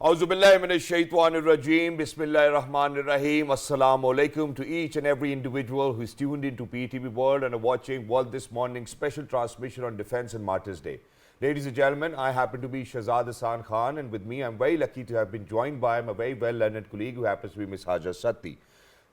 Auzubillahiminash-shaytanir-rajeem. Bismillahir-rahmanir-rahim. Assalamu alaikum to each and every individual who is tuned into PTV World and are watching World This Morning's special transmission on Defence and Martyrs Day. Ladies and gentlemen, I happen to be Shahzad Hassan Khan, and with me I'm very lucky to have been joined by my very well-learned colleague who happens to be Ms. Hajar Satti.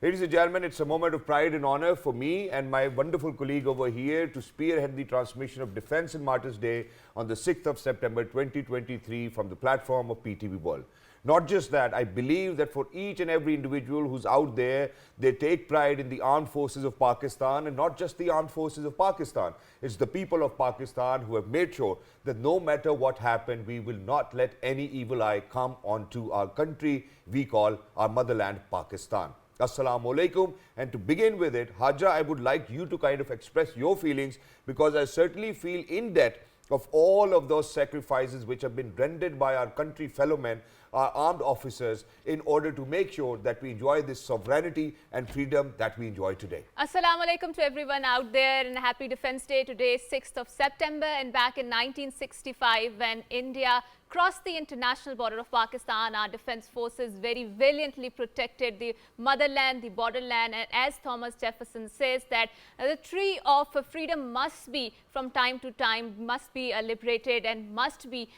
Ladies and gentlemen, it's a moment of pride and honor for me and my wonderful colleague over here to spearhead the transmission of Defence and Martyrs Day on the 6th of September 2023 from the platform of PTV World. Not just that, I believe that for each and every individual who's out there, they take pride in the armed forces of Pakistan, and not just the armed forces of Pakistan. It's the people of Pakistan who have made sure that no matter what happened, we will not let any evil eye come onto our country we call our motherland, Pakistan. Assalamu alaikum. And to begin with it, Haja, I would like you to kind of express your feelings, because I certainly feel in debt of all of those sacrifices which have been rendered by our country fellow men, our armed officers, in order to make sure that we enjoy this sovereignty and freedom that we enjoy today. Assalamu alaikum to everyone out there, and happy Defence Day today, 6th of September. And back in 1965, when India crossed the international border of Pakistan, our defence forces very valiantly protected the motherland, the borderland, and as Thomas Jefferson says, that the tree of freedom must be, from time to time, must be liberated and must be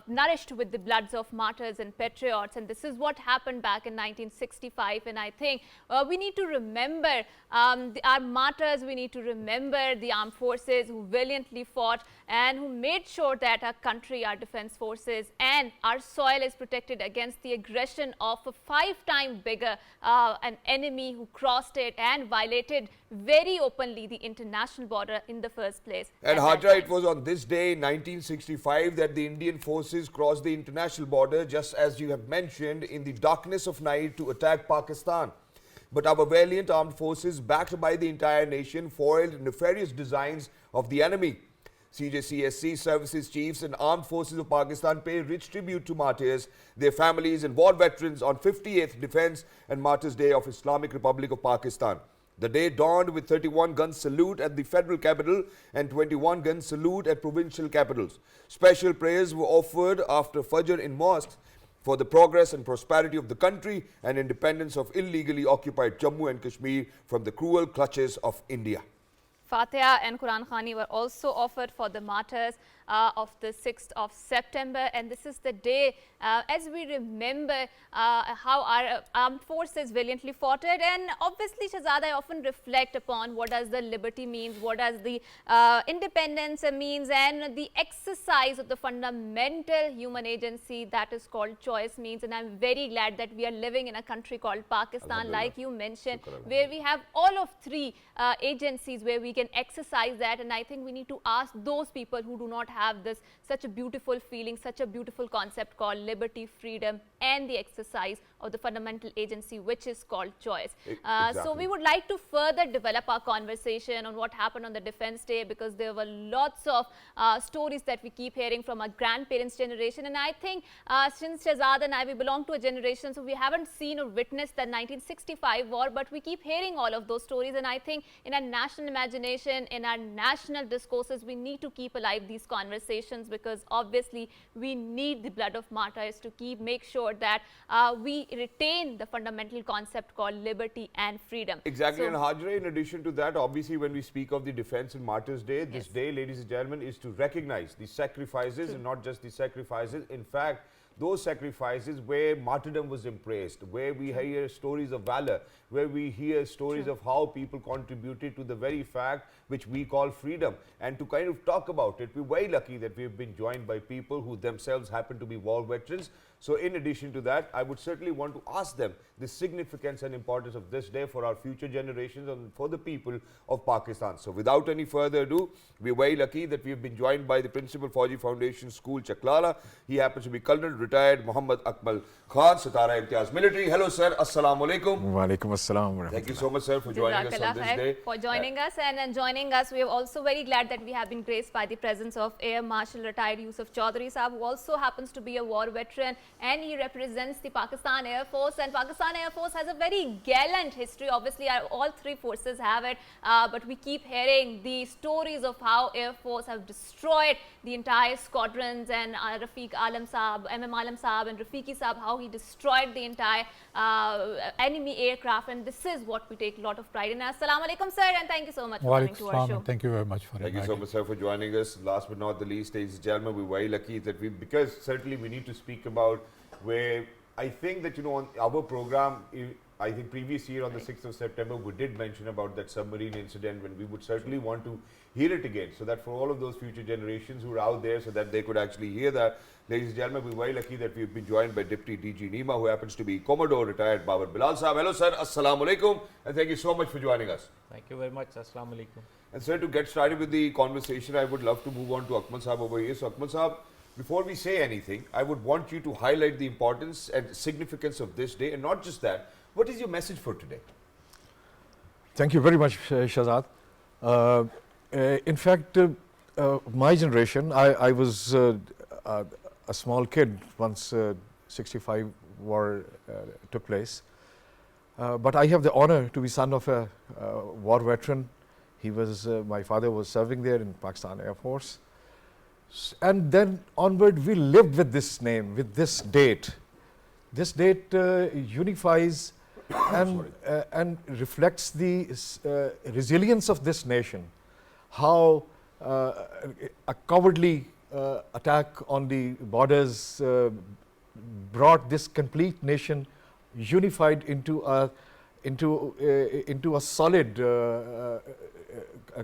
nourished with the bloods of martyrs and patriots. And this is what happened back in 1965. And I think we need to remember our martyrs. We need to remember the armed forces who valiantly fought and who made sure that our country, our defence forces, and our soil is protected against the aggression of a 5-time bigger an enemy who crossed it and violated very openly the international border in the first place. And Haja, it was on this day, 1965, that the Indian forces crossed the international border, just as you have mentioned, in the darkness of night to attack Pakistan. But our valiant armed forces, backed by the entire nation, foiled nefarious designs of the enemy. CJCSC services chiefs and armed forces of Pakistan pay rich tribute to martyrs, their families and war veterans on 58th Defence and Martyrs Day of Islamic Republic of Pakistan. The day dawned with 31-gun salute at the federal capital and 21-gun salute at provincial capitals. Special prayers were offered after Fajr in mosques for the progress and prosperity of the country and independence of illegally occupied Jammu and Kashmir from the cruel clutches of India. Fatiha and Quran Khani were also offered for the martyrs of the 6th of September, and this is the day as we remember how our armed forces valiantly fought it. And obviously, Shahzad, I often reflect upon what does the liberty means, what does the independence means, and the exercise of the fundamental human agency that is called choice means. And I'm very glad that we are living in a country called Pakistan, like you mentioned, where we have all of three agencies where we can exercise that. And I think we need to ask those people who do not have this such a beautiful feeling, such a beautiful concept called liberty, freedom, and the exercise of the fundamental agency which is called choice. Exactly. So we would like to further develop our conversation on what happened on the Defence Day, because there were lots of stories that we keep hearing from our grandparents' generation. And I think since Shahzad and I, we belong to a generation, so we haven't seen or witnessed the 1965 war, but we keep hearing all of those stories. And I think in our national imagination, in our national discourses, we need to keep alive these conversations, because obviously we need the blood of martyrs to make sure that we retain the fundamental concept called liberty and freedom. Exactly. So, and Hajra, in addition to that, obviously when we speak of the Defence and Martyrs Day, this day, ladies and gentlemen, is to recognize the sacrifices, and not just the sacrifices. In fact, those sacrifices where martyrdom was embraced, where we hear stories of valor, where we hear stories of how people contributed to the very fact which we call freedom. And to kind of talk about it, we're very lucky that we've been joined by people who themselves happen to be war veterans. So in addition to that, I would certainly want to ask them the significance and importance of this day for our future generations and for the people of Pakistan. So without any further ado, we're very lucky that we've been joined by the Principal Fauji Foundation School, Chaklala. He happens to be Colonel Retired Muhammad Akmal Khan, Satara Imtiaz Military. Hello sir, Assalamu alaikum. Wa alaikum assalam. Thank you so much sir for joining us on this day. For joining us, and joining us, we are also very glad that we have been graced by the presence of Air Marshal Retired Yusuf Chaudhary Sahab, who also happens to be a war veteran, and he represents the Pakistan Air Force. And Pakistan Air Force has a very gallant history. Obviously, all three forces have it, but we keep hearing the stories of how Air Force have destroyed the entire squadrons, and Rafiq Alam Saab, MM Malam Saab and Rafiqi Saab, how he destroyed the entire enemy aircraft, and this is what we take a lot of pride in. Assalamu alaikum, sir, and thank you so much for coming to our show. Thank you very much for Thank you so much, sir, for joining us. Last but not the least, ladies and gentlemen, we're very lucky that because certainly we need to speak about where I think that, on our program, I think previous year on the 6th of September, we did mention about that submarine incident, when we would certainly want to hear it again, so that for all of those future generations who are out there, so that they could actually hear that. Ladies and gentlemen, we're very lucky that we've been joined by Deputy DG Nima, who happens to be Commodore retired Babar Bilal Saab. Hello, sir. Assalamu alaikum, and thank you so much for joining us. Thank you very much. Assalamu alaikum. And sir, to get started with the conversation, I would love to move on to Akmal Saab over here. So Akmal Saab, before we say anything, I would want you to highlight the importance and significance of this day, and not just that, what is your message for today? Thank you very much, Shahzad. In fact, my generation, I was a small kid once 65 war took place. But I have the honor to be son of a war veteran. My father was serving there in Pakistan Air Force. And then onward, we lived with this name, with this date. This date unifies and reflects the resilience of this nation. How a cowardly attack on the borders brought this complete nation unified into a solid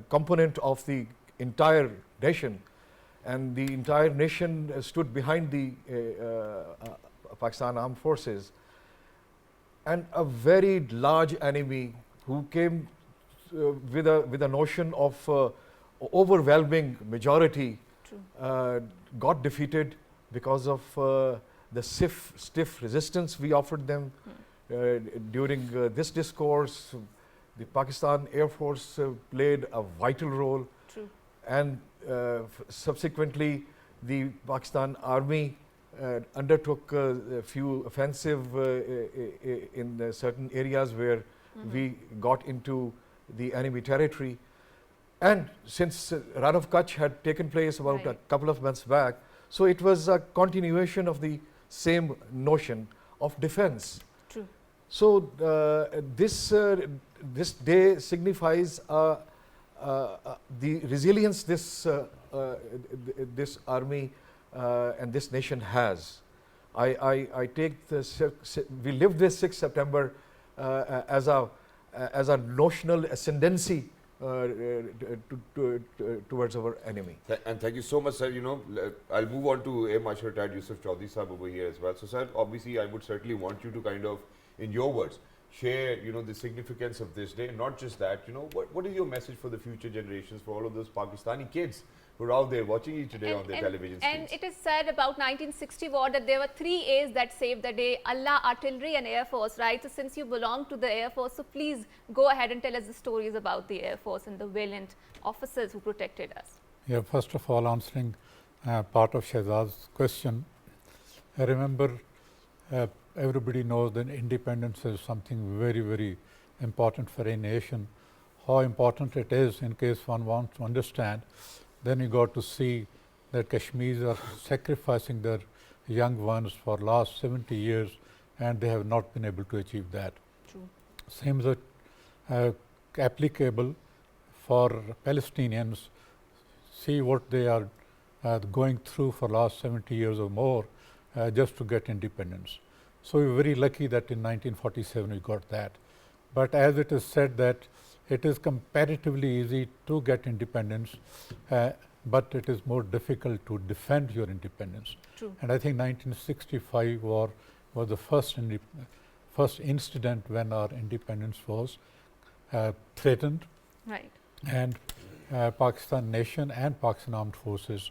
component of the entire nation. And the entire nation stood behind the Pakistan Armed Forces, and a very large enemy who came with a notion of overwhelming majority got defeated because of the stiff resistance we offered them. During this discourse, the Pakistan Air Force played a vital role. True. And subsequently, the Pakistan Army undertook a few offensive in certain areas where we got into the enemy territory. And since Run of Kutch had taken place about a couple of months back, so it was a continuation of the same notion of defense. True. So this day signifies the resilience this army and this nation has. I take we lived this 6th September as a notional ascendancy towards our enemy. And thank you so much, sir. I'll move on to Air Marshal Retired Yusuf Chaudhry Saab over here as well. So, sir, obviously, I would certainly want you to kind of, in your words, share, the significance of this day. And not just that, what is your message for the future generations, for all of those Pakistani kids who are out there watching you today on their television screens? And it is said about 1960 war that there were 3 A's that saved the day: Allah, Artillery and Air Force, right? So since you belong to the Air Force, so please go ahead and tell us the stories about the Air Force and the valiant officers who protected us. Yeah, first of all, answering part of Shahzad's question, I remember everybody knows that independence is something very, very important for a nation. How important it is, in case one wants to understand, then you got to see that Kashmiris are sacrificing their young ones for last 70 years, and they have not been able to achieve that. True. Same is applicable for Palestinians. See what they are going through for last 70 years or more just to get independence. So we are very lucky that in 1947 we got that. But as it is said that it is comparatively easy to get independence, but it is more difficult to defend your independence. True. And I think 1965 war was the first incident when our independence was threatened. Right. And Pakistan nation and Pakistan Armed Forces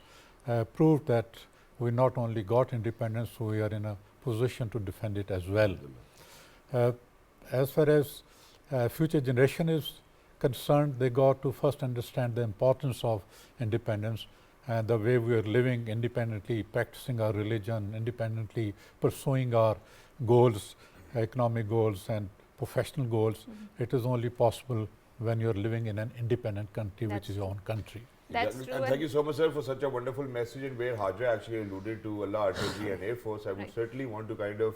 proved that we not only got independence, we are in a position to defend it as well. As far as future generation is concerned, they got to first understand the importance of independence and the way we are living independently, practicing our religion, independently pursuing our goals, economic goals and professional goals. It is only possible when you are living in an independent country, which is your own country. That's Exactly. true. And thank you so much, sir, for such a wonderful message, and where Haja actually alluded to Allah, Artillery and Air Force. I would Right. certainly want to kind of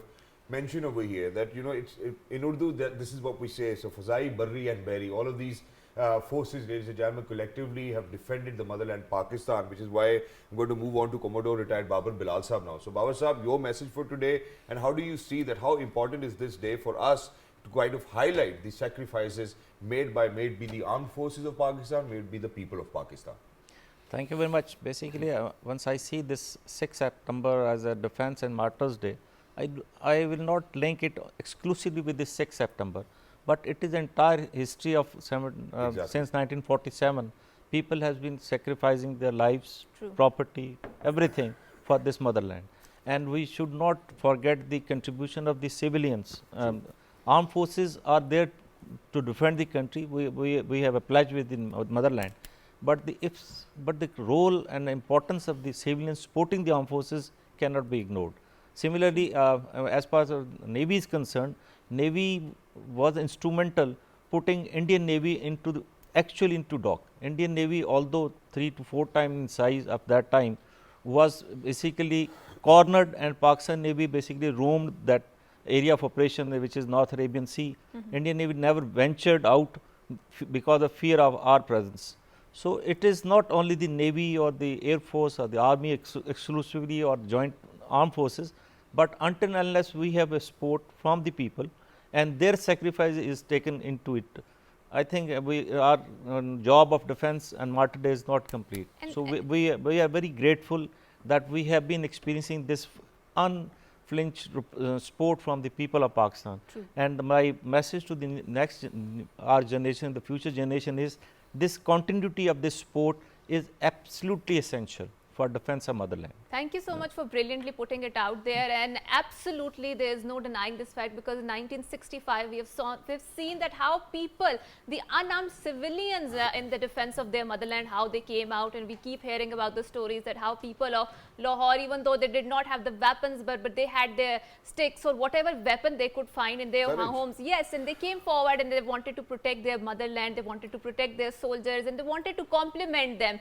mention over here that, in Urdu, that this is what we say. So, Fazai, Barri and Bahri, all of these forces, ladies and gentlemen, collectively have defended the motherland Pakistan, which is why I'm going to move on to Commodore retired Babar Bilal Saab now. So, Babar Saab, your message for today, and how do you see that, how important is this day for us to kind of highlight the sacrifices made by the armed forces of Pakistan, made by the people of Pakistan? Thank you very much. Basically, once I see this 6th September as a Defence and Martyrs Day, I will not link it exclusively with the 6th September, but it is the entire history of Exactly. since 1947. People has been sacrificing their lives, True. property, everything for this motherland. And we should not forget the contribution of the civilians. Armed forces are there to defend the country. We have a pledge with the motherland. But the role and importance of the civilians supporting the armed forces cannot be ignored. Similarly, as far as the Navy is concerned, Navy was instrumental putting Indian Navy actually into dock. Indian Navy, although 3 to 4 times in size of that time, was basically cornered, and Pakistan Navy basically roamed that area of operation, which is North Arabian Sea. Indian Navy never ventured out because of fear of our presence. So, it is not only the Navy or the Air Force or the Army exclusively or joint armed forces, but until and unless we have a support from the people and their sacrifice is taken into it, I think our job of defense and Martyr Day is not complete. And- So, we are very grateful that we have been experiencing this unflinched support from the people of Pakistan. True. And my message to the our generation, the future generation, is this continuity of this support is absolutely essential for defense of motherland. Thank you so much for brilliantly putting it out there, and absolutely there is no denying this fact, because in 1965 we've seen that how people, the unarmed civilians in the defense of their motherland, how they came out, and we keep hearing about the stories that how people of Lahore, even though they did not have the weapons, but they had their sticks or whatever weapon they could find in their Courage. homes. Yes, and they came forward and they wanted to protect their motherland, they wanted to protect their soldiers, and they wanted to complement them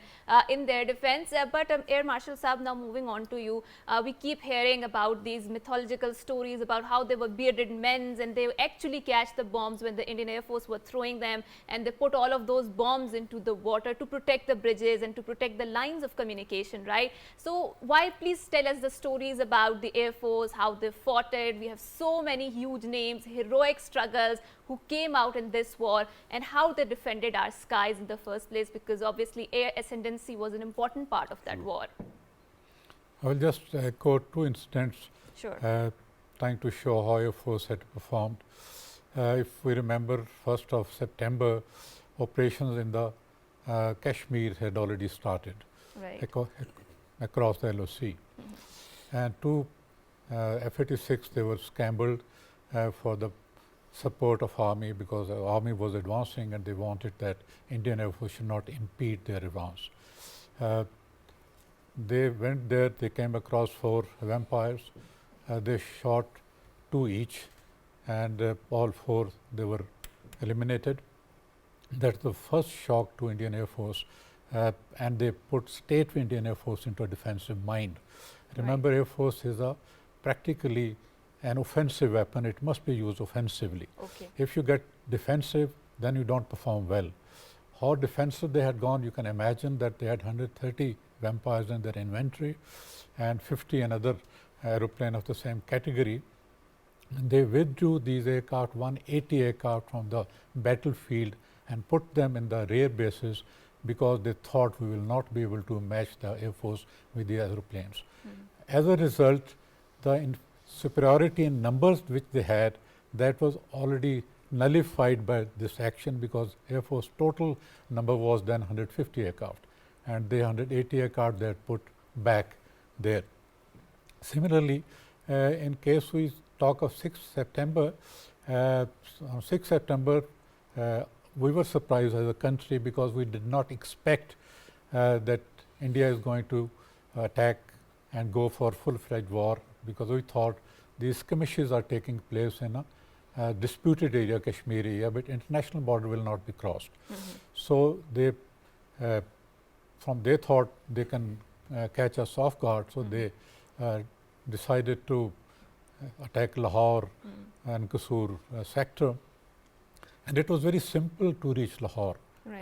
in their defense. But Air Marshal Saab, now moving on to you, we keep hearing about these mythological stories about how they were bearded men and they actually catch the bombs when the Indian Air Force were throwing them, and they put all of those bombs into the water to protect the bridges and to protect the lines of communication, right? So why, please tell us the stories about the Air Force, how they fought it. We have so many huge names, heroic struggles who came out in this war, and how they defended our skies in the first place, because obviously air ascendancy was an important part of that war. I will just quote 2 incidents Sure. trying to show how Air Force had performed. If we remember, 1st of September, operations in the Kashmir had already started Right. across the LOC. And 2 F-86, they were scrambled for the support of army, because the army was advancing and they wanted that Indian Air Force should not impede their advance. They went there, they came across 4 vampires, they shot 2 each, and all 4 they were eliminated. That's the first shock to Indian Air Force, and they put state Indian Air Force into a defensive mind. Remember, Air Force is practically an offensive weapon. It must be used offensively. Okay. If you get defensive, then you don't perform well. How defensive they had gone, you can imagine that they had 130 vampires in their inventory and 50 another aeroplane of the same category. And they withdrew these aircraft, 180 aircraft from the battlefield, and put them in the rear bases, because they thought we will not be able to match the Air Force with the aeroplanes. As a result, the superiority in numbers which they had, that was already nullified by this action, because Air Force total number was then 150 aircraft, and the 180 aircraft they had put back there. Similarly, in case we talk of 6th September, on 6th September, we were surprised as a country, because we did not expect that India is going to attack and go for full-fledged war, because we thought these skirmishes are taking place in a disputed area, Kashmir area, but international border will not be crossed. So they they thought they can catch us off guard, so they decided to attack Lahore and Kasur sector. And it was very simple to reach Lahore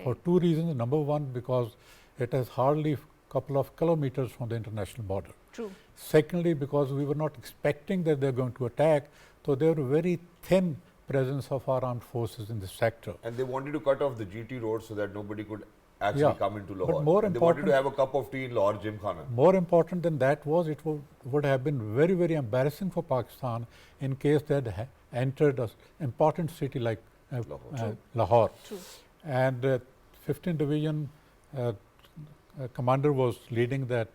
for two reasons. Number one, because it is hardly a couple of kilometers from the international border. True. Secondly, because we were not expecting that they are going to attack, so there were very thin presence of our armed forces in this sector. And they wanted to cut off the GT road so that nobody could actually come into Lahore. But more and they wanted to have a cup of tea in Lahore Gymkhana. More important than that was it would have been very, very embarrassing for Pakistan in case they had entered an important city like Lahore. True. And 15th Division commander was leading that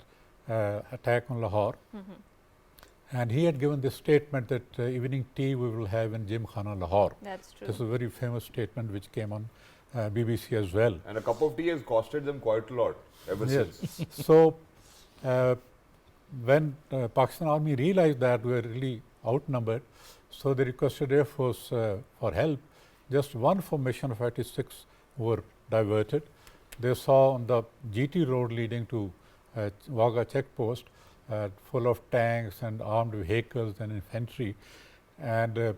attack on Lahore. And he had given this statement that evening tea we will have in Gymkhana, Lahore. That's true. This is a very famous statement which came on BBC as well. And a cup of tea has costed them quite a lot ever since. So, when Pakistan Army realized that we were really outnumbered, so they requested Air Force for help. Just one formation of 86 were diverted. They saw on the GT road leading to Wagah checkpost full of tanks and armed vehicles and infantry, and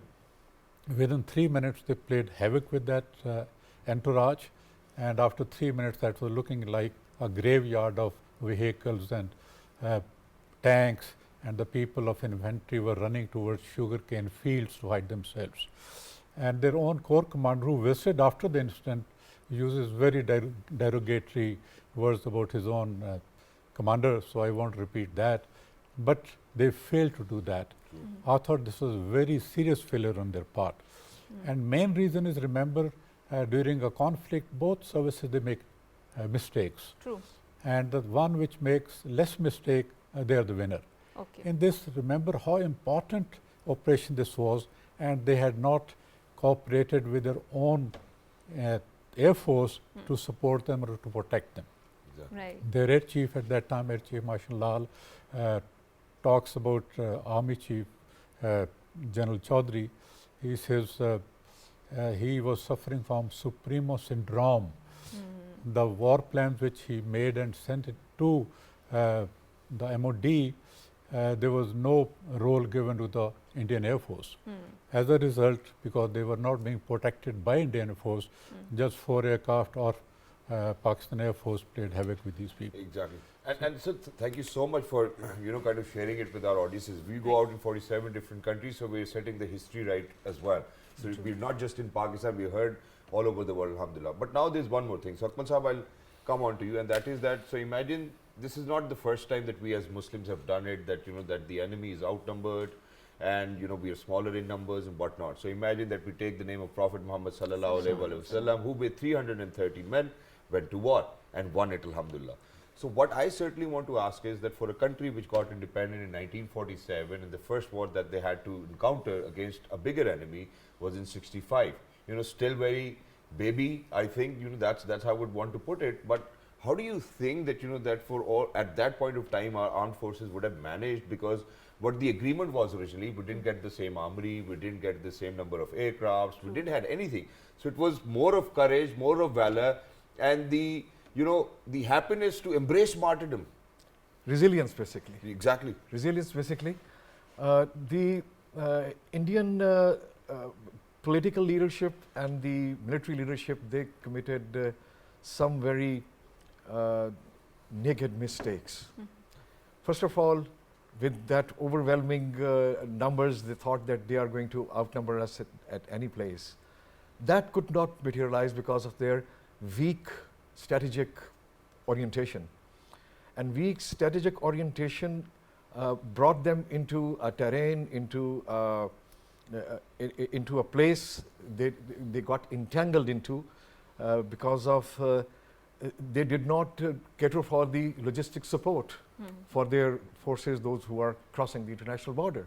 within 3 minutes they played havoc with that entourage, and after 3 minutes that was looking like a graveyard of vehicles and tanks, and the people of infantry were running towards sugarcane fields to hide themselves. And their own corps commander, who visited after the incident, uses very derogatory words about his own commander, so I won't repeat that. But they failed to do that. I thought this was a very serious failure on their part. And main reason is, remember, during a conflict, both services, they make mistakes. True. And the one which makes less mistake, they are the winner. Okay. In this, remember how important operation this was, and they had not cooperated with their own Air Force to support them or to protect them. Exactly. Right. Their Air Chief at that time, Air Chief Marshal Lal, talks about Army Chief General Chaudhry. He says he was suffering from Supremo syndrome. The war plans which he made and sent it to the MOD, there was no role given to the Indian Air Force. As a result, because they were not being protected by Indian Air Force, just 4 aircraft or Pakistan Air Force played havoc with these people. Exactly. And sir, thank you so much for kind of sharing it with our audiences. We go out in 47 different countries, so we're setting the history right as well. So we're not just in Pakistan, we heard all over the world, alhamdulillah. But now there's one more thing. So Akmal Sahab, I'll come on to you, and that is that, so imagine this is not the first time that we as Muslims have done it, that that the enemy is outnumbered and we are smaller in numbers and whatnot. So imagine that we take the name of Prophet Muhammad sallallahu alaihi wasallam, who with 330 men went to war and won it, alhamdulillah. So what I certainly want to ask is that for a country which got independent in 1947, and the first war that they had to encounter against a bigger enemy was in 65. Still very baby, I think, that's how I would want to put it. But how do you think that, that for all, at that point of time, our armed forces would have managed? Because what the agreement was originally, we didn't get the same armory, we didn't get the same number of aircrafts, we didn't have anything. So it was more of courage, more of valor, and the happiness to embrace martyrdom. Resilience, basically. Exactly. Resilience, basically. The Indian political leadership and the military leadership, they committed some very naked mistakes. First of all, with that overwhelming numbers, they thought that they are going to outnumber us at any place. That could not materialize because of their weak strategic orientation. And weak strategic orientation brought them into a terrain, into a place they got entangled into because of they did not cater for the logistic support for their forces, those who are crossing the international border,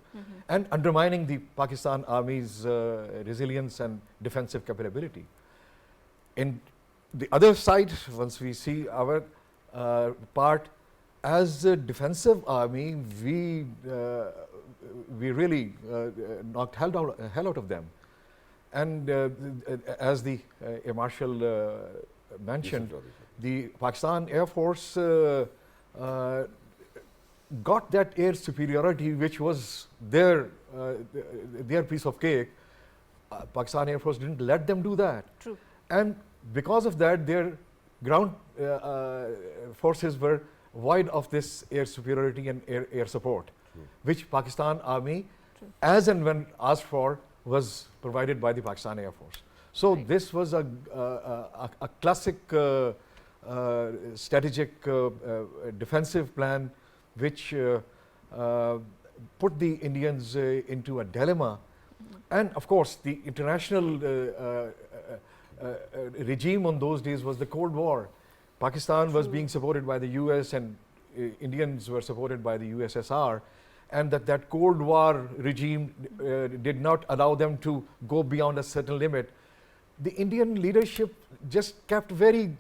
and undermining the Pakistan Army's resilience and defensive capability. In the other side, once we see our part, as a defensive army, we really knocked hell out of them. And as the Air Marshal mentioned, the Pakistan Air Force got that air superiority, which was their piece of cake. Pakistan Air Force didn't let them do that. True. And because of that, their ground forces were void of this air superiority and air support, which Pakistan Army, as and when asked for, was provided by the Pakistan Air Force. So this was a classic strategic defensive plan, which put the Indians into a dilemma. And of course, the international regime on those days was the Cold War. Pakistan was being supported by the US, and Indians were supported by the USSR, and that Cold War regime did not allow them to go beyond a certain limit. The Indian leadership just kept very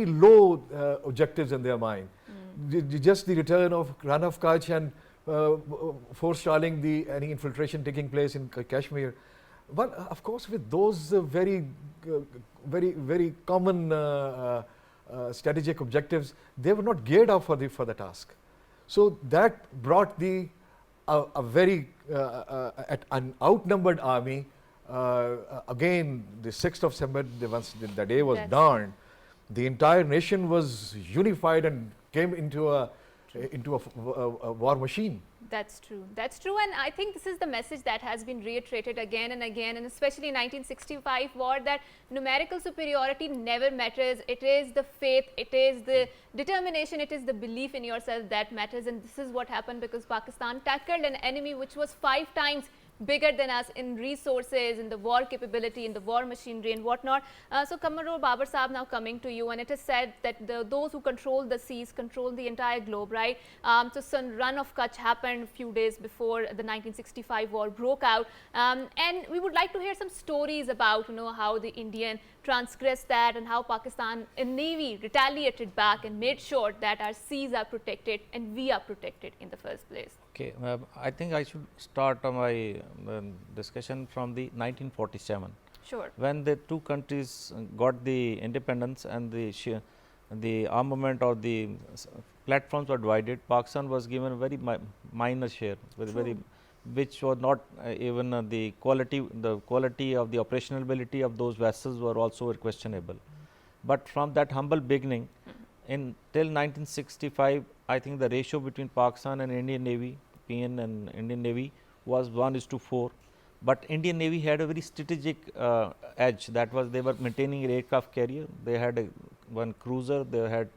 low objectives in their mind. Just the return of Run of Kutch and forestalling any infiltration taking place in Kashmir. But of course, with those very common strategic objectives, they were not geared up for the task. So that brought an outnumbered army. Again, the 6th of September, once the day was dawned, the entire nation was unified and came into a war machine. That's true. That's true. And I think this is the message that has been reiterated again and again, and especially in 1965 war, that numerical superiority never matters. It is the faith, it is the determination, it is the belief in yourself that matters. And this is what happened, because Pakistan tackled an enemy which was 5 times bigger than us in resources, in the war capability, in the war machinery and whatnot. So Commodore Babar Saab, now coming to you, and it is said that those who control the seas control the entire globe, right? So some Run of Kutch happened a few days before the 1965 war broke out, and we would like to hear some stories about how the Indian transgressed that and how Pakistan and Navy retaliated back and made sure that our seas are protected and we are protected in the first place. Okay, I think I should start my discussion from the 1947. Sure. When the two countries got the independence and the armament or the platforms were divided, Pakistan was given a very minor share, which was not even the quality of the operational ability of those vessels were also questionable. But from that humble beginning, till 1965, I think the ratio between Pakistan and Indian Navy, PN and Indian Navy, was 1:4. But Indian Navy had a very strategic edge. That was, they were maintaining an aircraft carrier. They had one cruiser. They had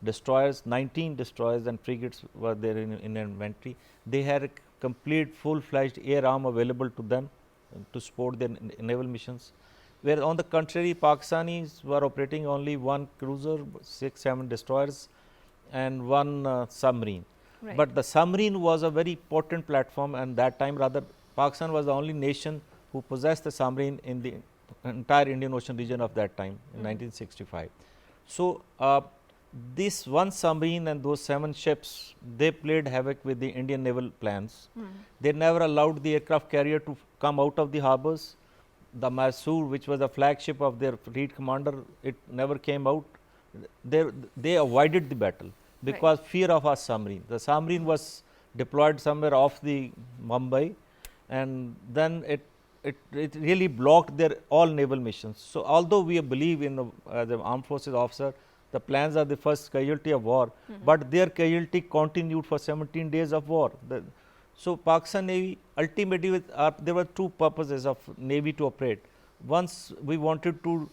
destroyers. 19 destroyers and frigates were there in inventory. They had a complete full-fledged air arm available to them to support their naval missions. Where on the contrary, Pakistanis were operating only one cruiser, 6-7 destroyers, and one submarine. Right. But the submarine was a very potent platform, and that time rather Pakistan was the only nation who possessed the submarine in the entire Indian Ocean region of that time in 1965. So this one submarine and those 7 ships, they played havoc with the Indian naval plans. They never allowed the aircraft carrier to come out of the harbors. The Mysore, which was the flagship of their fleet commander, it never came out. They avoided the battle because fear of our submarine. The submarine was deployed somewhere off the Mumbai, and then it really blocked their all naval missions. So although we believe in the armed forces officer, the plans are the first casualty of war, but their casualty continued for 17 days of war. So Pakistan Navy ultimately, there were 2 purposes of Navy to operate. Once we wanted to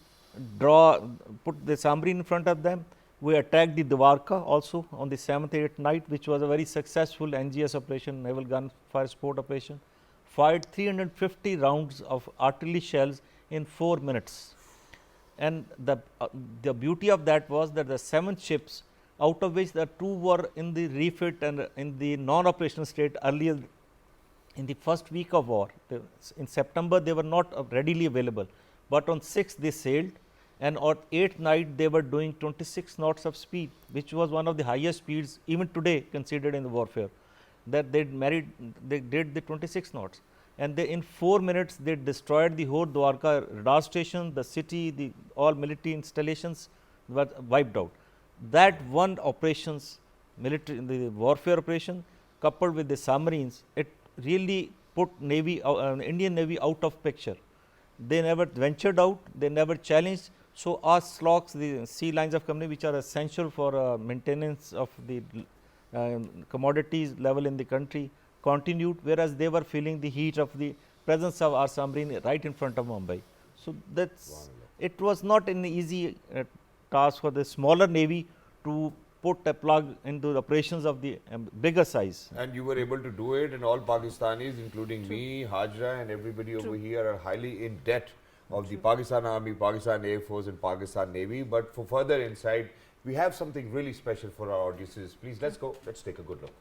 put the submarine in front of them, we attacked the Dwarka also on the 7th, 8th night, which was a very successful NGS operation, naval gunfire support operation. Fired 350 rounds of artillery shells in 4 minutes. And the beauty of that was that the 7 ships, out of which the 2 were in the refit and in the non-operational state earlier in the first week of war. In September, they were not readily available, but on 6th they sailed, and on 8th night they were doing 26 knots of speed, which was one of the highest speeds even today considered in the warfare. That they did the 26 knots, and in 4 minutes they destroyed the whole Dwarka radar station, the city, all military installations, was wiped out. That one operations, military, the warfare operation coupled with the submarines, it really put Navy, Indian Navy out of picture. They never ventured out, they never challenged. So, our slocks, the sea lines of company which are essential for maintenance of the commodities level in the country continued, whereas they were feeling the heat of the presence of our submarine right in front of Mumbai. So, that's it was not an easy task for the smaller navy to put a plug into the operations of the bigger size. And you were able to do it, and all Pakistanis, including me, Hajra, and everybody over here are highly in debt of the Pakistan Army, Pakistan Air Force, and Pakistan Navy. But for further insight, we have something really special for our audiences. Please, let's go. Let's take a good look.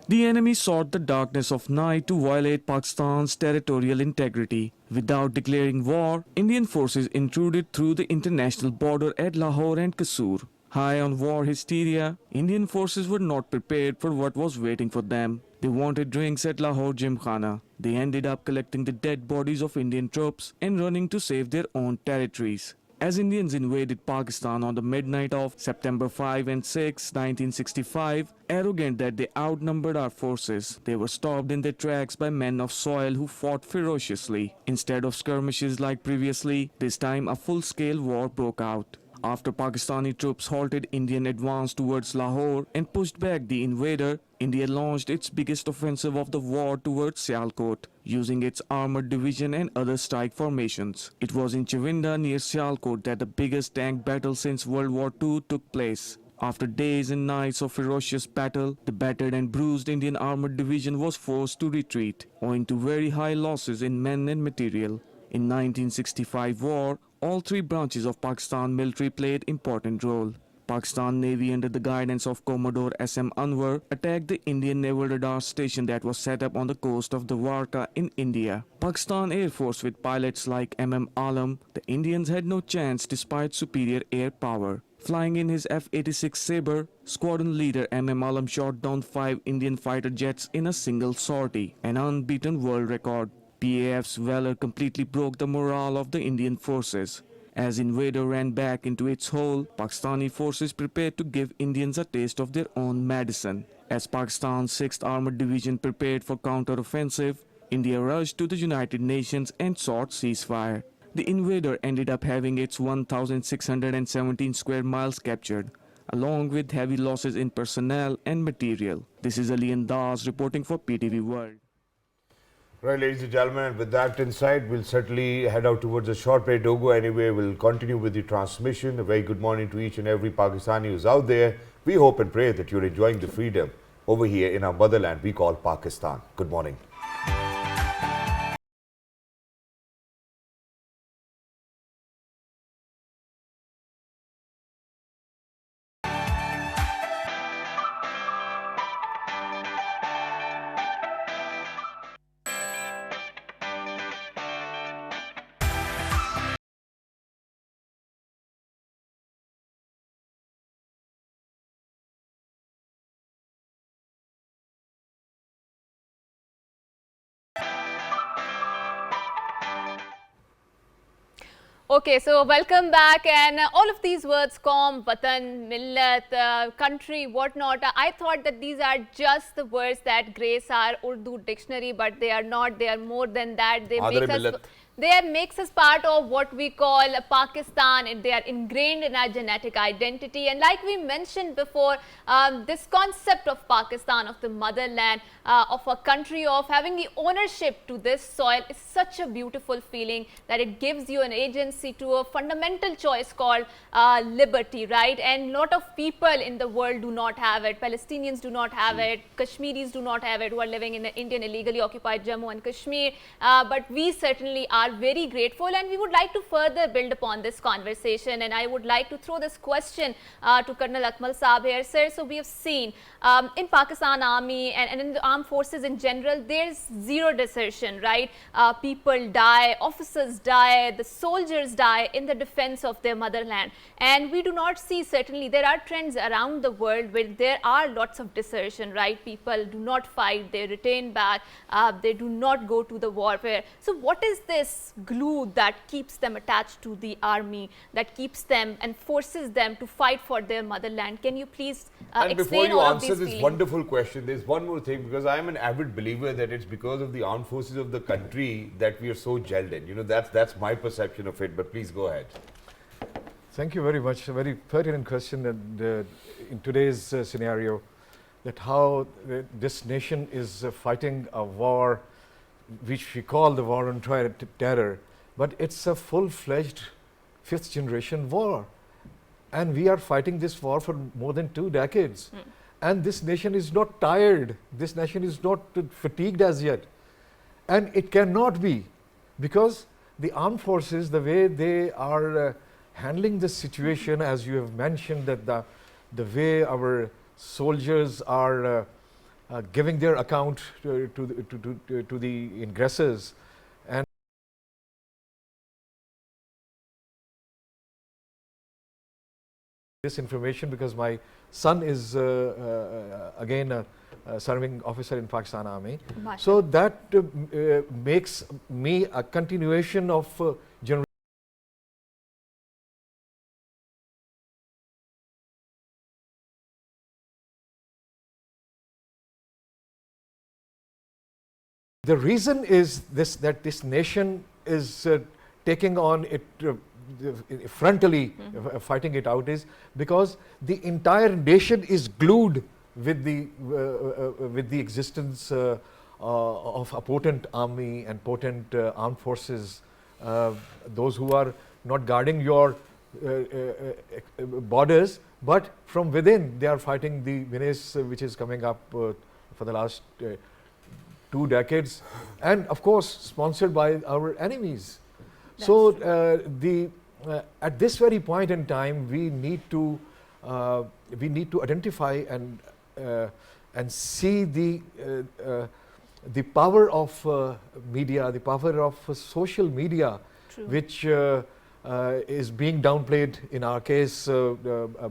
The enemy sought the darkness of night to violate Pakistan's territorial integrity. Without declaring war, Indian forces intruded through the international border at Lahore and Kasur. High on war hysteria, Indian forces were not prepared for what was waiting for them. They wanted drinks at Lahore Gymkhana. They ended up collecting the dead bodies of Indian troops and running to save their own territories. As Indians invaded Pakistan on the midnight of September 5 and 6, 1965, arrogant that they outnumbered our forces, they were stopped in their tracks by men of soil who fought ferociously. Instead of skirmishes like previously, this time a full-scale war broke out. After Pakistani troops halted Indian advance towards Lahore and pushed back the invader, India launched its biggest offensive of the war towards Sialkot, using its armored division and other strike formations. It was in Chavinda near Sialkot that the biggest tank battle since World War II took place. After days and nights of ferocious battle, the battered and bruised Indian armored division was forced to retreat, owing to very high losses in men and material. In 1965 war, all three branches of Pakistan military played important role. Pakistan Navy under the guidance of Commodore S.M. Anwar attacked the Indian Naval Radar Station that was set up on the coast of the Dwarka in India. Pakistan Air Force with pilots like M.M. Alam, the Indians had no chance despite superior air power. Flying in his F-86 Sabre, squadron leader M.M. Alam shot down 5 Indian fighter jets in a single sortie, an unbeaten world record. PAF's valor completely broke the morale of the Indian forces. As invader ran back into its hole, Pakistani forces prepared to give Indians a taste of their own medicine. As Pakistan's 6th Armored Division prepared for counter-offensive, India rushed to the United Nations and sought ceasefire. The invader ended up having its 1,617 square miles captured, along with heavy losses in personnel and material. This is Ali Andaz reporting for PTV World. Right, ladies and gentlemen, and with that insight, we'll certainly head out towards a short break. Don't go anywhere. We'll continue with the transmission. A very good morning to each and every Pakistani who's out there. We hope and pray that you're enjoying the freedom over here in our motherland we call Pakistan. Good morning. Okay, so welcome back, and all of these words, Qaum, Watan, Millat, country, whatnot, I thought that these are just the words that grace our Urdu dictionary, but they are not. They are more than that. They makes us part of what we call Pakistan, and they are ingrained in our genetic identity. And like we mentioned before, this concept of Pakistan, of the motherland, of a country, of having the ownership to this soil is such a beautiful feeling that it gives you an agency to a fundamental choice called liberty, right? And lot of people in the world do not have it. Palestinians do not have it. Kashmiris do not have it, who are living in the Indian illegally occupied Jammu and Kashmir. But we certainly are very grateful, and we would like to further build upon this conversation. And I would like to throw this question to Colonel Akmal Saab here, sir. So we have seen in Pakistan Army and in the armed forces in general, there's zero desertion, right? People die, officers die, the soldiers die in the defense of their motherland. And we do not see, certainly there are trends around the world where there are lots of desertion, right? People do not fight, they return back, they do not go to the warfare. So what is this this glue that keeps them attached to the army, that keeps them and forces them to fight for their motherland. Can you please And before explain you all of answer these this feelings? wonderful question, there's one more thing, because I'm an avid believer that it's because of the armed forces of the country that we are so gelled in. You know, that's my perception of it, but please go ahead. Thank you very much. A very pertinent question, and in today's scenario, that how this nation is fighting a war which we call the war on terror, but it's a full-fledged fifth generation war, and we are fighting this war for more than 2 decades. And this nation is not tired, this nation is not fatigued as yet, and it cannot be, because the armed forces, the way they are handling the situation, as you have mentioned, that the way our soldiers are giving their account to the aggressors, and this information because my son is again a serving officer in Pakistan Army. So that makes me a continuation of generation. The reason is this, that this nation is taking on it frontally, fighting it out, is because the entire nation is glued with the existence of a potent army and potent armed forces. Those who are not guarding your borders, but from within they are fighting the menace which is coming up for the last 2 decades, and of course sponsored by our enemies. That's so at this very point in time, we need to identify and see the power of media, the power of social media. True. Which is being downplayed in our case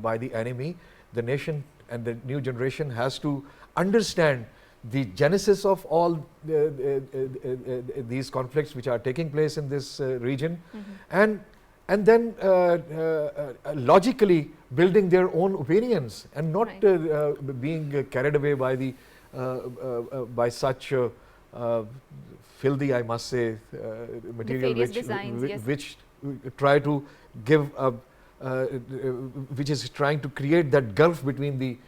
by the enemy. The nation and the new generation has to understand the genesis of all these conflicts which are taking place in this region, and then logically building their own opinions, and not being carried away by the by such filthy, I must say, material which try to give which is trying to create that gulf between the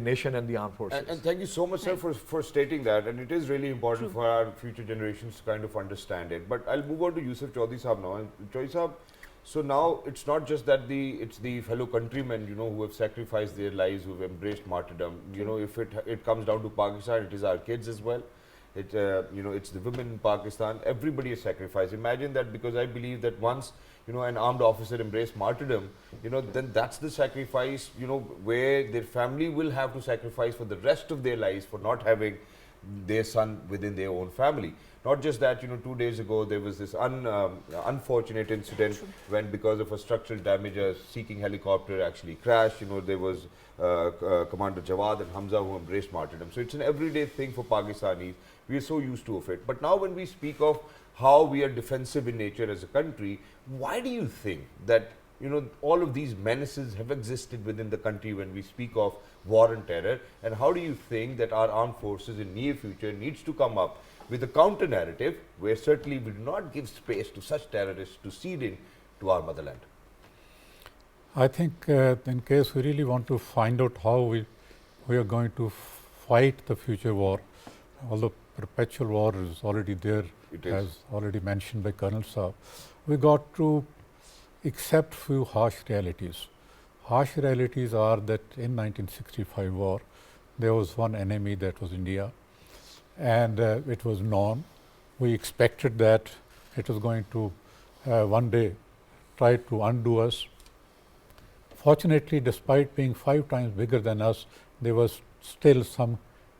nation and the armed forces. And thank you so much, sir, for stating that. And it is really important for our future generations to kind of understand it. But I'll move on to Yusuf Chaudhry Sahab now. And Chaudhry Sahab, so now it's not just that it's the fellow countrymen, you know, who have sacrificed their lives, who have embraced martyrdom. You know, if it comes down to Pakistan, it is our kids as well. It you know, it's the women in Pakistan. Everybody is sacrificed. Imagine that, because I believe that once, you know, an armed officer embraced martyrdom, you know, then that's the sacrifice, you know, where their family will have to sacrifice for the rest of their lives for not having their son within their own family. Not just that, you know, 2 days ago there was this unfortunate incident when, because of a structural damage, a seeking helicopter actually crashed. You know, there was Commander Jawad and Hamza who embraced martyrdom. So it's an everyday thing for Pakistanis. We are so used to of it. But now when we speak of how we are defensive in nature as a country, why do you think that, you know, all of these menaces have existed within the country when we speak of war and terror? And how do you think that our armed forces in near future needs to come up with a counter narrative where certainly we do not give space to such terrorists to seed in to our motherland? I think in case we really want to find out how we are going to fight the future war, although perpetual war is already there, as already mentioned by Colonel Saab, we got to accept few harsh realities. Harsh realities are that in 1965 war, there was one enemy, that was India, and it was known. We expected that it was going to one day try to undo us. Fortunately, despite being 5 times bigger than us, there was still some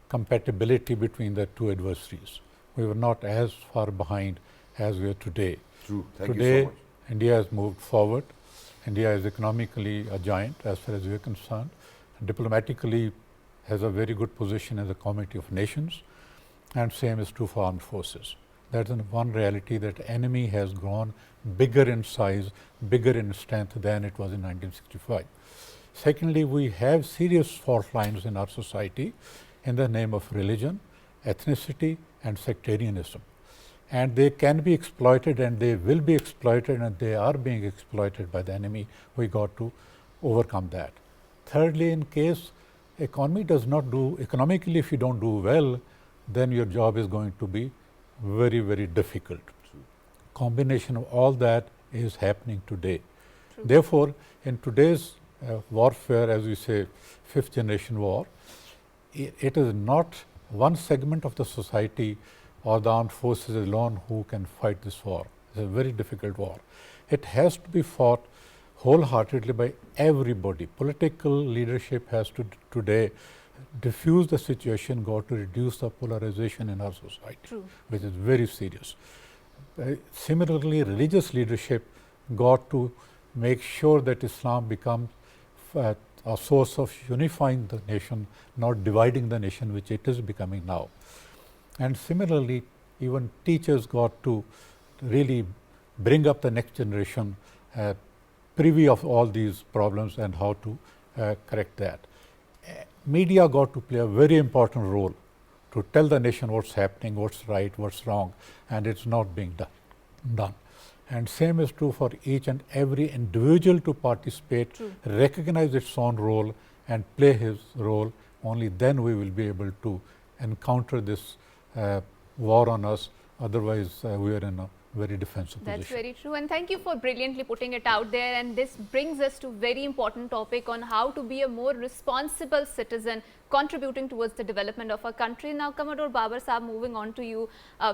compatibility between the two adversaries. We were not as far behind as we are today. True. Thank today, you so much. India has moved forward. India is economically a giant as far as we are concerned. Diplomatically has a very good position in the Committee of Nations, and same is true for armed forces. That's one reality, that enemy has grown bigger in size, bigger in strength than it was in 1965. Secondly, we have serious fault lines in our society in the name of religion, ethnicity and sectarianism. And they can be exploited, and they will be exploited, and they are being exploited by the enemy. We got to overcome that. Thirdly, in case economy does not do, economically if you don't do well, then your job is going to be very, very difficult. Combination of all that is happening today. Therefore, in today's warfare, as we say, fifth generation war, it is not one segment of the society or the armed forces alone who can fight this war. It's a very difficult war. It has to be fought wholeheartedly by everybody. Political leadership has to today diffuse the situation, got to reduce the polarization in our society, which is very serious. Similarly, religious leadership got to make sure that Islam becomes a source of unifying the nation, not dividing the nation, which it is becoming now. And similarly, even teachers got to really bring up the next generation privy of all these problems and how to correct that. Media got to play a very important role to tell the nation what's happening, what's right, what's wrong, and it's not being done. And same is true for each and every individual to participate, recognize its own role and play his role. Only then we will be able to encounter this war on us. Otherwise, we are in a very defensive position. That's very true, and thank you for brilliantly putting it out there. And this brings us to very important topic on how to be a more responsible citizen contributing towards the development of our country. Now, Commodore Babar Saab, moving on to you.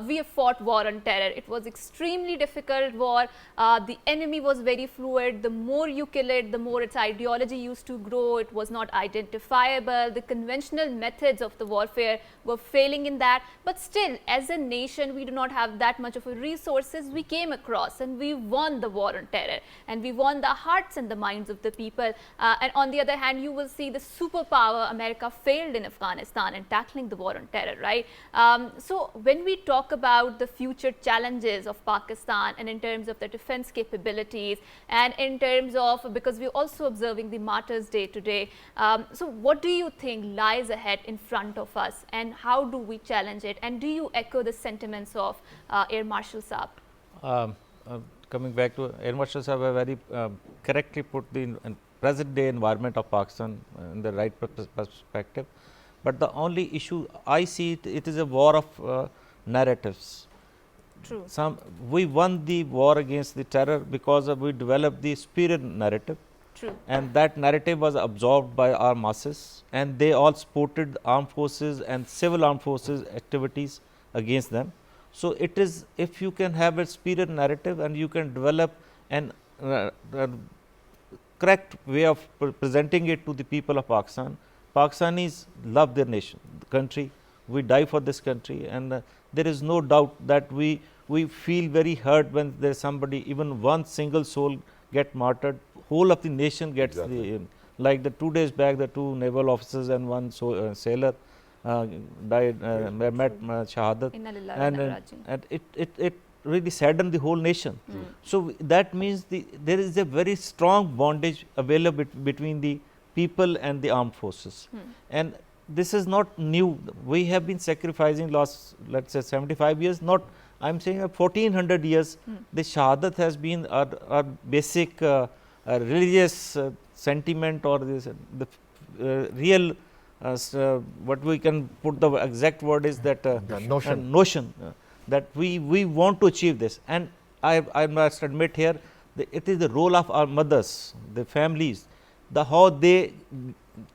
We have fought war on terror. It was extremely difficult war. The enemy was very fluid. The more you kill it, the more its ideology used to grow. It was not identifiable. The conventional methods of the warfare were failing in that. But still, as a nation, we do not have that much of a resources we came across, and we won the war on terror, and we won the hearts and the minds of the people. And on the other hand, you will see the superpower America failed in Afghanistan in tackling the war on terror, right? So when we talk about the future challenges of Pakistan, and in terms of the defense capabilities, and in terms of, because we're also observing the Martyrs Day today, so what do you think lies ahead in front of us, and how do we challenge it? And do you echo the sentiments of Air Marshal Saab? Coming back to Air Marshal Saab, have very correctly put the present day environment of Pakistan in the right perspective. But the only issue I see, it is a war of narratives. True. We won the war against the terror because we developed the superior narrative. True. And that narrative was absorbed by our masses, and they all supported armed forces and civil armed forces activities against them. So it is, if you can have a superior narrative and you can develop an correct way of presenting it to the people of Pakistan. Pakistanis love their nation, the country. We die for this country, and there is no doubt that we feel very hurt when there is somebody, even one single soul get martyred. Whole of the nation gets like the 2 days back, the 2 naval officers and 1 sailor died, met shahadat, and it really saddened the whole nation. So that means there is a very strong bondage available between the people and the armed forces, and this is not new. We have been sacrificing last, let's say, 75 years. Not, I'm saying 1400 years. The shahadat has been our basic religious sentiment, or this, the real what we can put the exact word is that notion that we want to achieve this. And I must admit here, it is the role of our mothers, the families, how they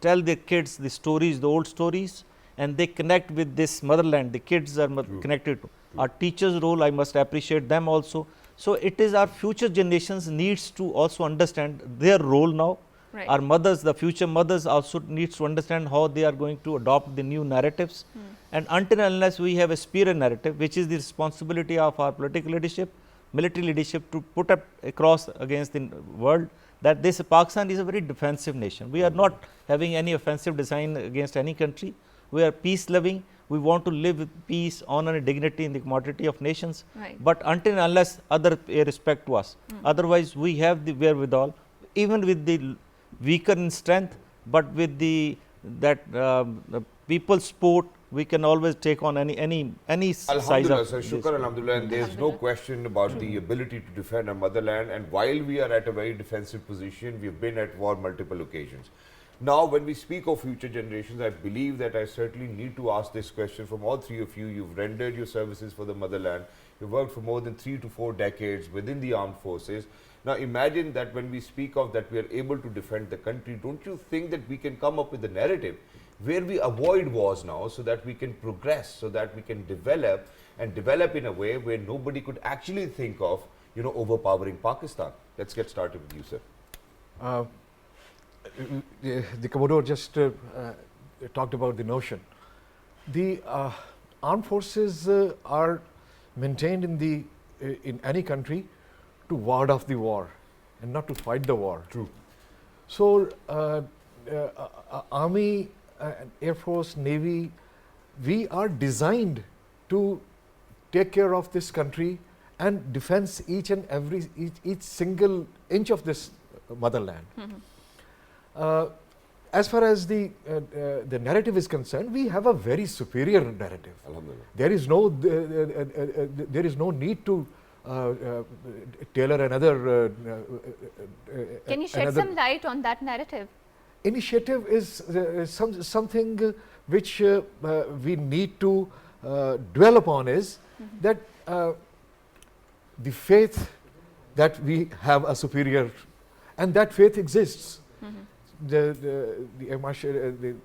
tell their kids the stories, the old stories, and they connect with this motherland. The kids are connected to. Our teachers' role, I must appreciate them also. So it is our future generations needs to also understand their role now. Right. Our mothers, the future mothers also needs to understand how they are going to adopt the new narratives. And until and unless we have a superior narrative, which is the responsibility of our political leadership, military leadership, to put up across against the world that this Pakistan is a very defensive nation. We are not having any offensive design against any country. We are peace loving. we want to live with peace, honor and dignity in the commodity of nations, Right. but until and unless other pay respect to us. Otherwise, we have the wherewithal, even with the weaker in strength, but with the people's sport, we can always take on any size Alhamdulillah, of sir. this. Shukr, alhamdulillah. And there's no question about the ability to defend our motherland. And while we are at a very defensive position, we've been at war multiple occasions. Now, when we speak of future generations, I believe that I certainly need to ask this question from all three of you. You've rendered your services for the motherland. You've worked for more than 3 to 4 decades within the armed forces. Now, imagine that when we speak of that we are able to defend the country, don't you think that we can come up with a narrative where we avoid wars now so that we can progress, so that we can develop and develop in a way where nobody could actually think of, overpowering Pakistan? Let's get started with you, sir. The Commodore just talked about the notion. The armed forces are maintained in any country to ward off the war and not to fight the war. True. So, Army, Air Force, Navy, we are designed to take care of this country and defend each single inch of this motherland. As far as the narrative is concerned, we have a very superior narrative. Alhamdulillah. There is no need to tailor another. Can you shed some light on that narrative? Initiative is something which we need to dwell upon is that the faith that we have a superior, and that faith exists. The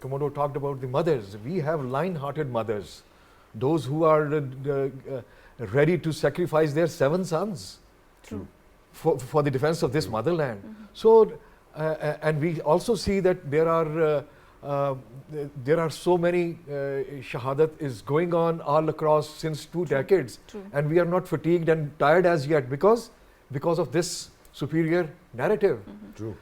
Commodore talked about the mothers. We have lion-hearted mothers, those who are ready to sacrifice their 7 sons for the defense of this motherland. So, and we also see that there are so many shahadat is going on all across since 2 decades, and we are not fatigued and tired as yet because of this superior narrative. True.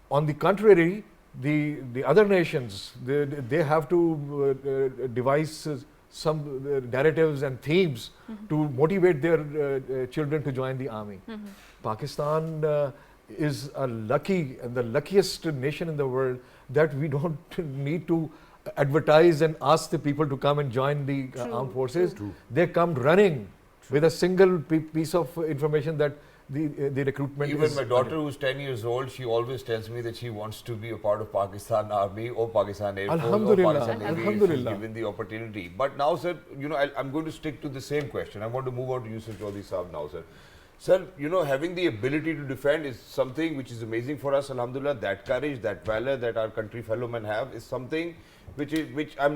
On the contrary, the other nations, they have to devise some narratives and themes to motivate their children to join the army. Pakistan is a lucky and the luckiest nation in the world that we don't need to advertise and ask the people to come and join the armed forces. They come running with a single piece of information that the recruitment Even is my daughter, who's 10 years old, she always tells me that she wants to be a part of Pakistan Army or Pakistan Air Force or Alhamdulillah, Pakistan Navy if she's Alhamdulillah. given the opportunity. But now, sir, I'm going to stick to the same question. I want to move on to Yusuf Chaudhry Saab now, sir. Sir, having the ability to defend is something which is amazing for us, alhamdulillah. That courage, that valor that our country fellow men have is something which I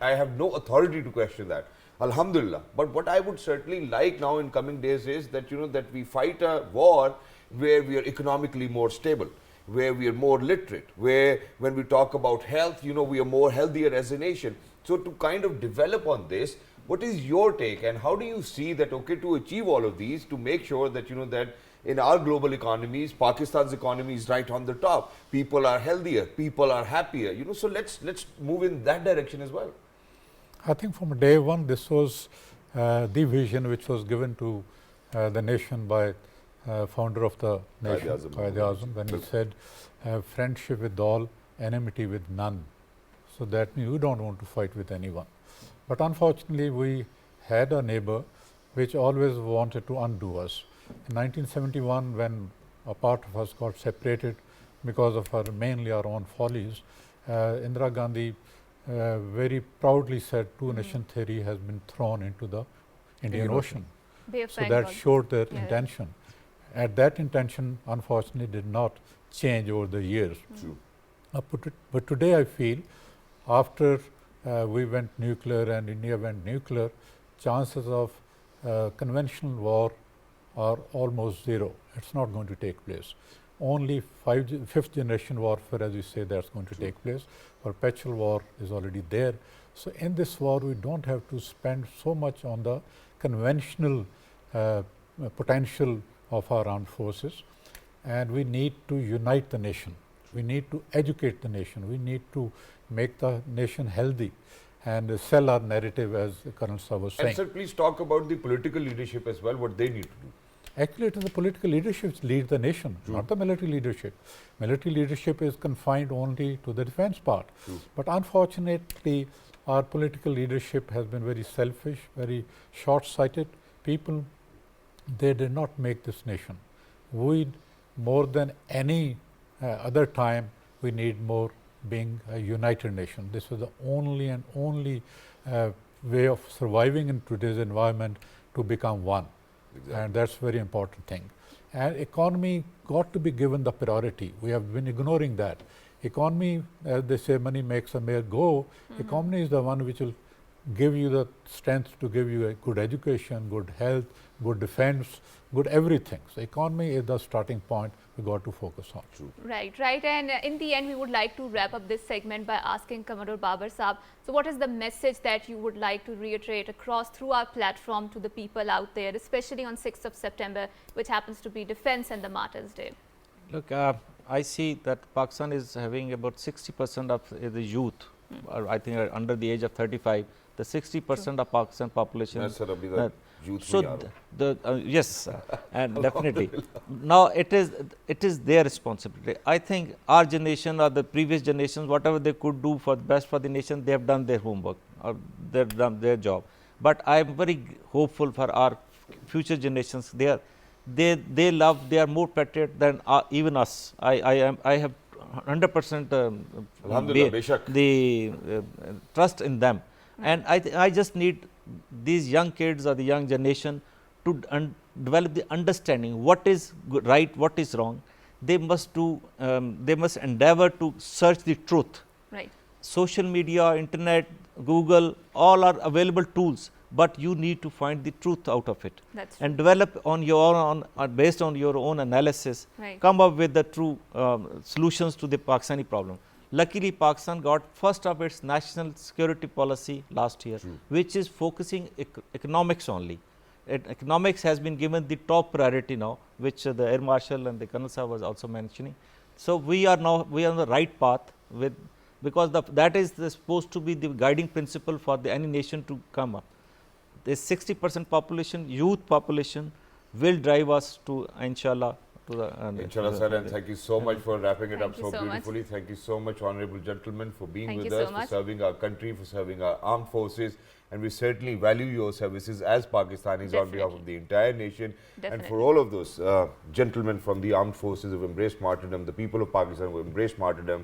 have no authority to question that. Alhamdulillah. But what I would certainly like now in coming days is that, that we fight a war where we are economically more stable, where we are more literate, where when we talk about health, we are more healthier as a nation. So to kind of develop on this, what is your take and how do you see that, to achieve all of these, to make sure that, that in our global economies, Pakistan's economy is right on the top. People are healthier, people are happier, so let's move in that direction as well. I think from day one, this was the vision which was given to the nation by founder of the nation, Qaid Azam, when he said, friendship with all, enmity with none. So that means we don't want to fight with anyone. But unfortunately, we had a neighbor which always wanted to undo us. In 1971, when a part of us got separated because of mainly our own follies, Indira Gandhi very proudly said two-nation theory has been thrown into the Indian Ocean. So that showed their intention. And that intention, unfortunately, did not change over the years. True. But today I feel, after we went nuclear and India went nuclear, chances of conventional war are almost zero. It's not going to take place. Only 5th generation warfare, as you say, that's going to take place. Perpetual war is already there. So in this war, we don't have to spend so much on the conventional potential of our armed forces. And we need to unite the nation. We need to educate the nation. We need to make the nation healthy. and sell our narrative, as Colonel Saab was saying. And sir, please talk about the political leadership as well, what they need to do. Actually, it is the political leadership which leads the nation, not the military leadership. Military leadership is confined only to the defense part. But unfortunately, our political leadership has been very selfish, very short-sighted. People, they did not make this nation. We, more than any other time, we need more being a united nation. This is the only and only way of surviving in today's environment, to become one. Exactly. And that's a very important thing. And economy got to be given the priority. We have been ignoring that. Economy, as they say, money makes a mayor go. Economy is the one which will give you the strength to give you a good education, good health, good defense, good everything. So economy is the starting point we got to focus on. True. Right. And in the end, we would like to wrap up this segment by asking Commodore Babar Saab, so what is the message that you would like to reiterate across through our platform to the people out there, especially on 6th of September, which happens to be Defence and the Martyrs Day? Look, I see that Pakistan is having about 60% of the youth, I think under the age of 35, the 60% of Pakistan population. So yes, and definitely. Now it is their responsibility. I think our generation or the previous generations, whatever they could do for the best for the nation, they have done their homework or they have done their job. But I am very hopeful for our future generations. They are more patriot than even us. I have 100% the trust in them. And I just need these young kids or the young generation to develop the understanding what is right, what is wrong. They must do. They must endeavor to search the truth. Right. Social media, internet, Google, all are available tools, but you need to find the truth out of it. That's and develop on your own, based on your own analysis. Right. Come up with the true solutions to the Pakistani problem. Luckily, Pakistan got first of its national security policy last year, which is focusing economics only. Economics has been given the top priority now, which the Air Marshal and the Colonel Sahab was also mentioning. So we are on the right path because that is supposed to be the guiding principle for any nation to come up. This 60% population, youth population, will drive us to, inshallah. Inshallah, sir, and thank you so much for wrapping it up so beautifully. Thank you so much, honorable gentlemen, for being with us, for serving our country, for serving our armed forces, and we certainly value your services as Pakistanis on behalf of the entire nation. And for all of those gentlemen from the armed forces who have embraced martyrdom, the people of Pakistan who have embraced martyrdom,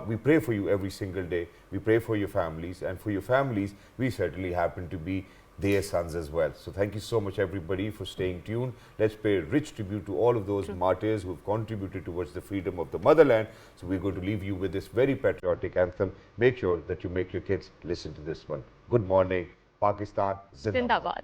we pray for you every single day. We pray for your families, and for your families, we certainly happen to be their sons as well. So thank you so much, everybody, for staying tuned. Let's pay rich tribute to all of those martyrs who have contributed towards the freedom of the motherland. So we're going to leave you with this very patriotic anthem. Make sure that you make your kids listen to this one. Good morning, Pakistan Zindabad.